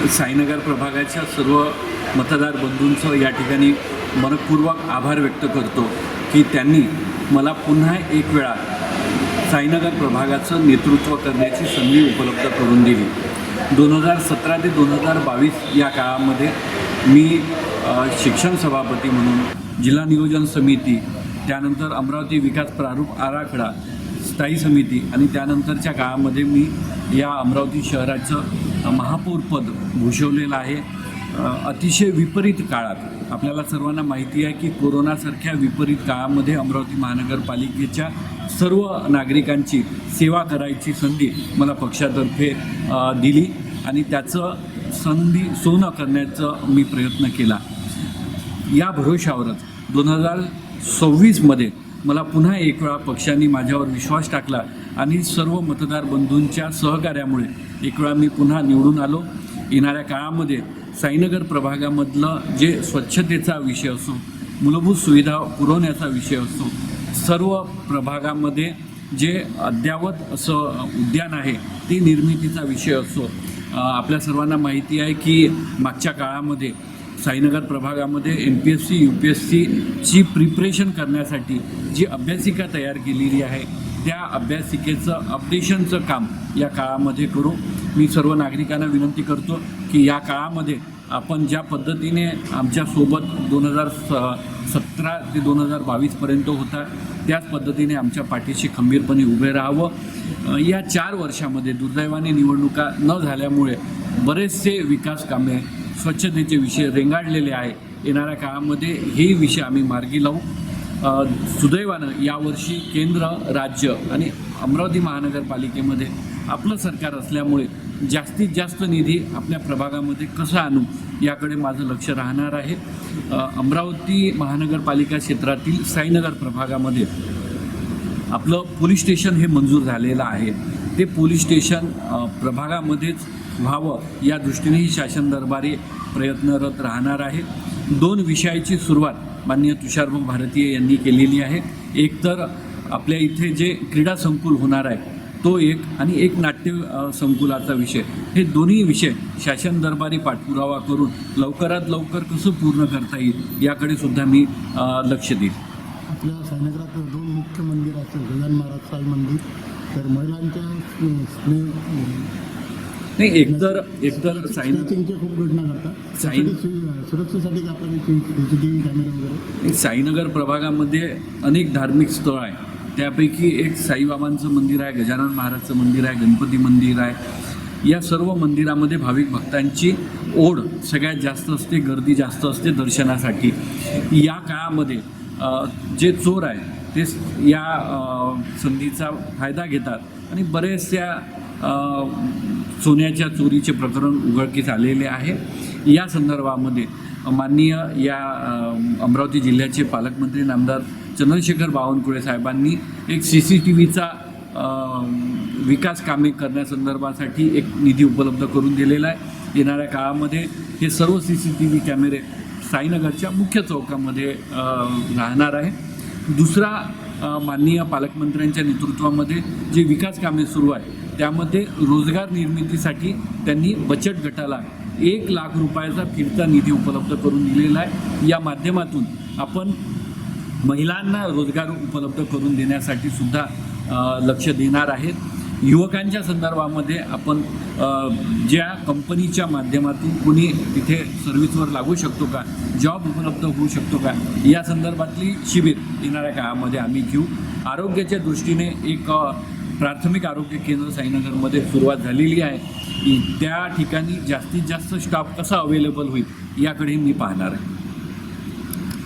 साईनगर प्रभागाच्या सर्व मतदार बंधूंचं या ठिकाणी मनपूर्वक आभार व्यक्त करतो की त्यांनी मला पुन्हा एक वेळा साईनगर प्रभागाचं नेतृत्व करण्याची संधी उपलब्ध करून दिली. 2017 ते 2022 या काळामध्ये मी शिक्षण सभापती म्हणून जिल्हा नियोजन समिती, त्यानंतर अमरावती विकास प्रारूप आराखडा स्थायी समिती आणि त्यानंतरच्या काळामध्ये मी या अमरावती शहराचं महापौरपद भूषवलेलं आहे. अतिशय विपरीत काळात आपल्याला सर्वांना माहिती आहे की कोरोनासारख्या विपरीत काळामध्ये अमरावती महानगरपालिकेच्या सर्व नागरिकांची सेवा करायची संधी मला पक्षातर्फे दिली आणि त्याचं संधी सोनं करण्याचा मी प्रयत्न केला. या भरोशावरच 2026मध्ये मला पुन्हा एक वेळा पक्षाने माझ्यावर विश्वास टाकला आणि सर्व मतदार बंधूंच्या सहकार्यामुळे एक वेळा मी पुन्हा निवडून आलो. येणाऱ्या काळामध्ये साईनगर प्रभागामधलं जे स्वच्छतेचा विषय असो, मूलभूत सुविधा पुरवण्याचा विषय असो, सर्व प्रभागामध्ये जे अद्ययावत असं उद्यान आहे ती निर्मितीचा विषय असो. आपल्या सर्वांना माहिती आहे की मागच्या काळामध्ये साईनगर प्रभागामध्ये MPSC UPSCची प्रिपरेशन करण्यासाठी जी अभ्यासिका तयार केलेली आहे त्या अभ्यासिकेचं अपडेशनचं काम या काळामध्ये करू. मी सर्व नागरिकांना विनंती करतो की या काळामध्ये आपण ज्या पद्धतीने आमच्यासोबत 2017 ते 2022पर्यंत होता त्याच पद्धतीने आमच्या पाठीशी खंबीरपणे उभे राहावं. या 4 वर्षामध्ये दुर्दैवाने निवडणुका न झाल्यामुळे बरेचसे विकास कामे, स्वच्छतेचे विषय रेंगाळलेले आहे. येणाऱ्या काळामध्ये हे विषय आम्ही मार्गी लावू. सुदैवानं यावर्षी केंद्र, राज्य आणि अमरावती महानगरपालिकेमध्ये आपलं सरकार असल्यामुळे जास्तीत जास्त निधी आपल्या प्रभागामध्ये कसा आणू याकडे माझं लक्ष राहणार आहे. अमरावती महानगरपालिका क्षेत्रातील साईनगर प्रभागामध्ये आपलं पोलीस स्टेशन हे मंजूर झालेलं आहे. ते पोलीस स्टेशन प्रभागामध्येच व्हावं या दृष्टीनेही शासन दरबारी प्रयत्नरत राहणार आहे. 2 विषयाची सुरुवात माननीय तुषारभाऊ भारतीय यांनी केलेली आहे. एक तर आपल्या इथे जे क्रीडा संकुल होणार आहे तो एक आणि एक नाट्य संकुलाचा विषय, हे दोन्ही विषय शासन दरबारी पाठपुरावा करून लवकरात लवकर कसं पूर्ण करता येईल याकडे सुद्धा मी लक्ष देईल. आपल्या साईनगरात 2 मुख्य मंदिर आहेत, गजानन महाराज साई मंदिर, तर महिलांच्या नाही एकतर साईनगरचे खूप घटना घडतात. सुरक्षेसाठी आपल्याकडे CCTV कॅमेरे वगैरे. साईनगर प्रभागामध्ये अनेक धार्मिक स्थळ आहे. त्यापैकी एक साईबाबांचं मंदिर आहे, गजानन महाराजचं मंदिर आहे, गणपती मंदिर आहे. या सर्व मंदिरामध्ये भाविक भक्तांची ओढ सगळ्यात जास्त असते, गर्दी जास्त असते दर्शनासाठी. या काळामध्ये जे चोर आहे ते या संधीचा फायदा घेतात आणि बरेचशा सोन्याच्या चोरीचे प्रकरण उघडकीस आलेले आहे. या संदर्भामध्ये माननीय या अमरावती जिल्ह्याचे पालकमंत्री नामदार चंद्रशेखर बावनकुळे साहेबांनी एक CCTVचा विकास कामे करण्यासंदर्भासाठी एक निधी उपलब्ध करून दिलेला आहे. येणाऱ्या काळामध्ये हे सर्व CCTV कॅमेरे साईनगरच्या मुख्य चौकामध्ये राहणार आहे. दुसरा, माननीय पालकमंत्र्यांच्या नेतृत्वामध्ये जे विकास कामे सुरू आहे त्यामध्ये रोजगार निर्मितीसाठी त्यांनी बचत गटाला 1 लाख रुपयाचा फिरता निधी उपलब्ध करून दिलेला आहे. या माध्यमातून आपण महिलांना रोजगार उपलब्ध करून देण्यासाठी सुद्धा लक्ष देणार आहेत. युवकांच्या संदर्भामध्ये आपण ज्या कंपनीच्या माध्यमातून कोणी तिथे सर्व्हिसवर लागू शकतो का, जॉब उपलब्ध होऊ शकतो का, या संदर्भातली शिबिर येणाऱ्या काळामध्ये आम्ही घेऊ. आरोग्याच्या दृष्टीने एक प्राथमिक आरोग्य केंद्र साईनगरमध्ये सुरुवात झालेली आहे. त्या ठिकाणी जास्तीत जास्त स्टाफ कसा अवेलेबल होईल याकडे मी पाहणार आहे.